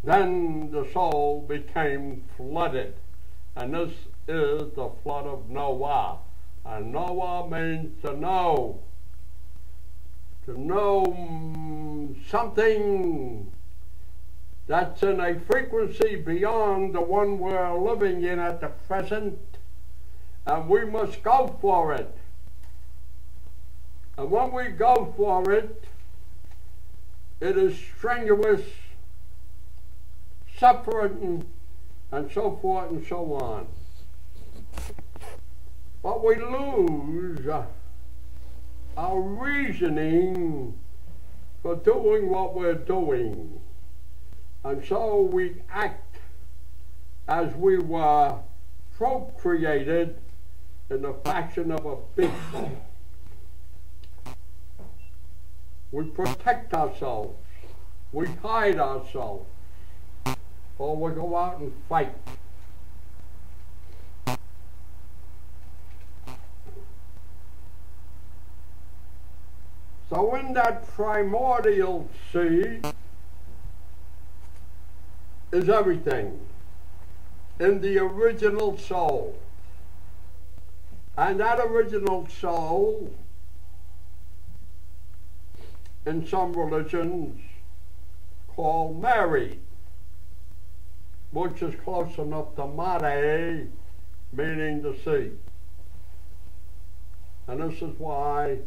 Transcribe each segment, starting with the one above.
Then the soul became flooded. And this is the flood of Noah. And Noah means to know. To know something that's in a frequency beyond the one we're living in at the present. And we must go for it. And when we go for it, it is strenuous, suffering, and so forth and so on. But we lose our reasoning for doing what we're doing. And so we act as we were procreated in the fashion of a beast. We protect ourselves, we hide ourselves, or we go out and fight. So in that primordial sea is everything, in the original soul. And that original soul, in some religions, called Mary, which is close enough to mare, meaning the sea. And this is why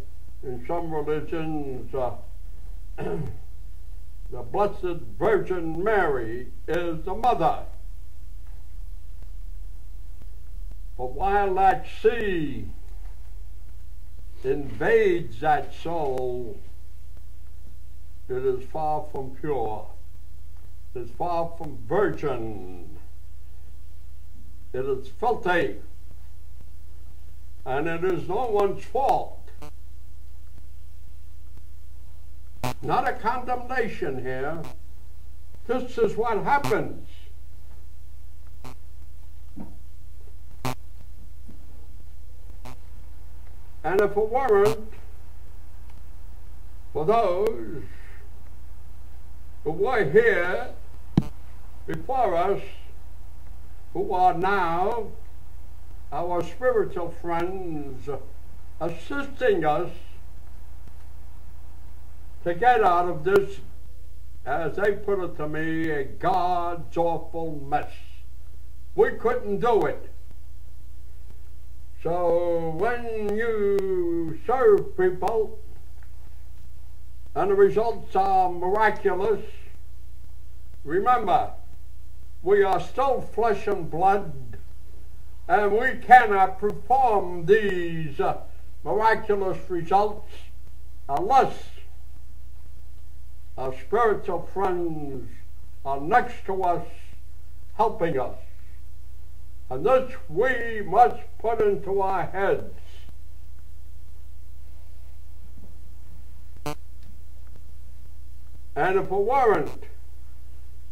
in some religions the Blessed Virgin Mary is the mother. But while that sea invades that soul, it is far from pure. It is far from virgin. It is filthy. And it is no one's fault. Not a condemnation here. This is what happens. And if it weren't for those who were here before us, who are now our spiritual friends, assisting us to get out of this, as they put it to me, a God's awful mess. We couldn't do it. So when you serve people and the results are miraculous, remember, we are still flesh and blood, and we cannot perform these miraculous results unless our spiritual friends are next to us, helping us. And this we must put into our heads. And if it weren't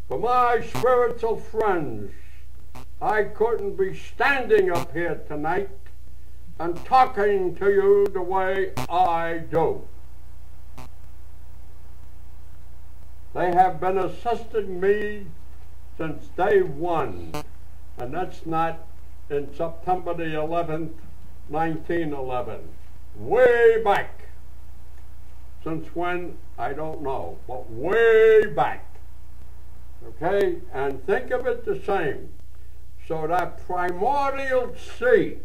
for my spiritual friends, I couldn't be standing up here tonight and talking to you the way I do. They have been assisting me since day one, and that's not in September the 11th, 1911. Way back. Since when, I don't know, but way back. Okay? And think of it the same. So that primordial sea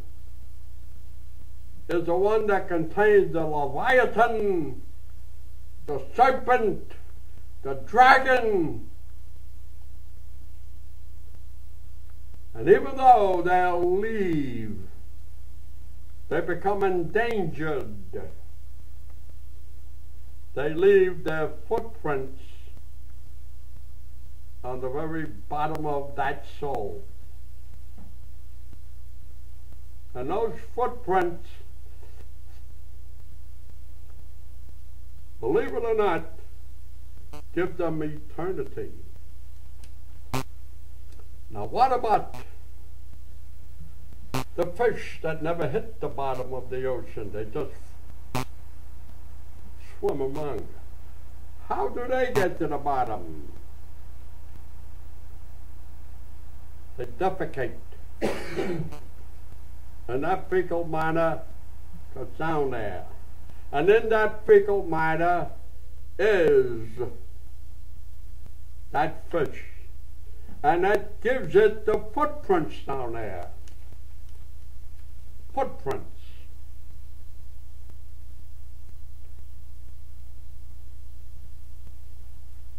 is the one that contains the Leviathan, the serpent, the dragon. And even though they'll leave, they become endangered. They leave their footprints on the very bottom of that soul. And those footprints, believe it or not, give them eternity. Now what about the fish that never hit the bottom of the ocean? They just swim among. How do they get to the bottom? They defecate. And that fecal matter goes down there. And in that fecal matter is that fish. And that gives it the footprints down there. Footprints.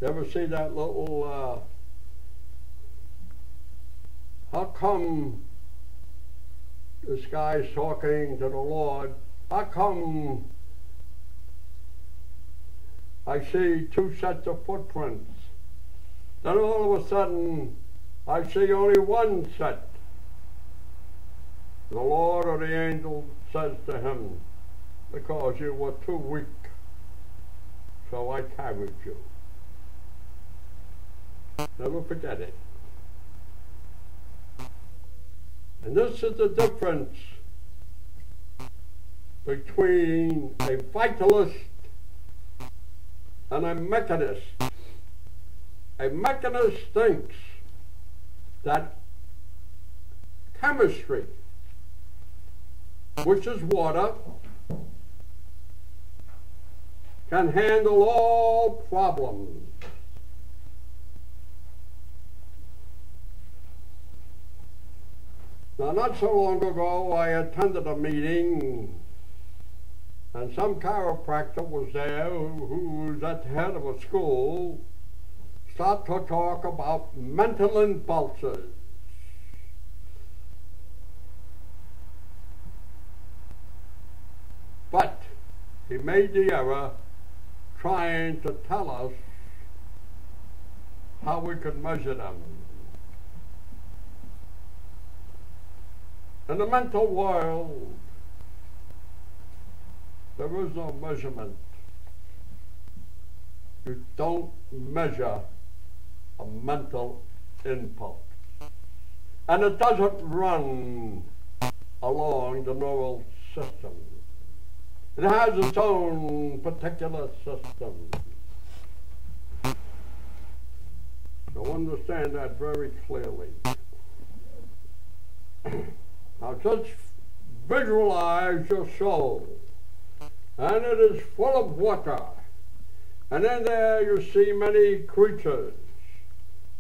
You ever see that little, how come this guy's talking to the Lord? How come I see two sets of footprints? Then all of a sudden, I see only one set. The Lord or the angel says to him, because you were too weak, so I carried you. Never forget it. And this is the difference between a vitalist and a mechanist. A mechanist thinks that chemistry, which is water, can handle all problems. Now, not so long ago, I attended a meeting, and some chiropractor was there who was at the head of a school, start to talk about mental impulses. But he made the error trying to tell us how we could measure them. In the mental world, there is no measurement. You don't measure a mental impulse. And it doesn't run along the neural system. It has its own particular system. So understand that very clearly. Now just visualize your soul, and it is full of water, and in there you see many creatures,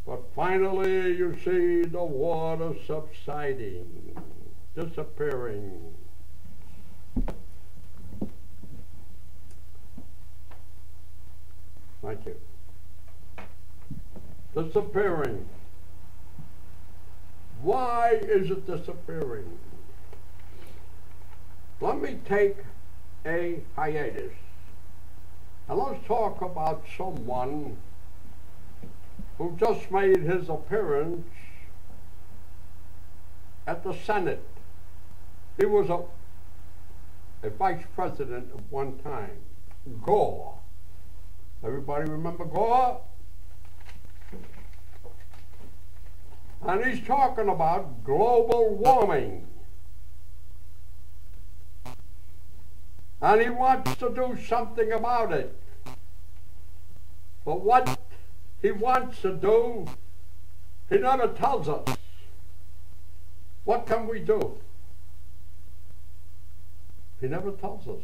but finally you see the water subsiding, disappearing. Thank you. Disappearing. Why is it disappearing? Let me take a hiatus. And let's talk about someone who just made his appearance at the Senate. He was a vice president at one time, Gore. Everybody remember Gore? And he's talking about global warming. And he wants to do something about it. But what he wants to do, he never tells us. What can we do? He never tells us.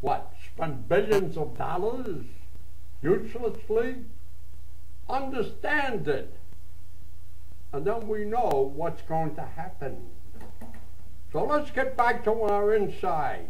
What? Spend billions of dollars uselessly? Understand it. And then we know what's going to happen. So let's get back to our insides.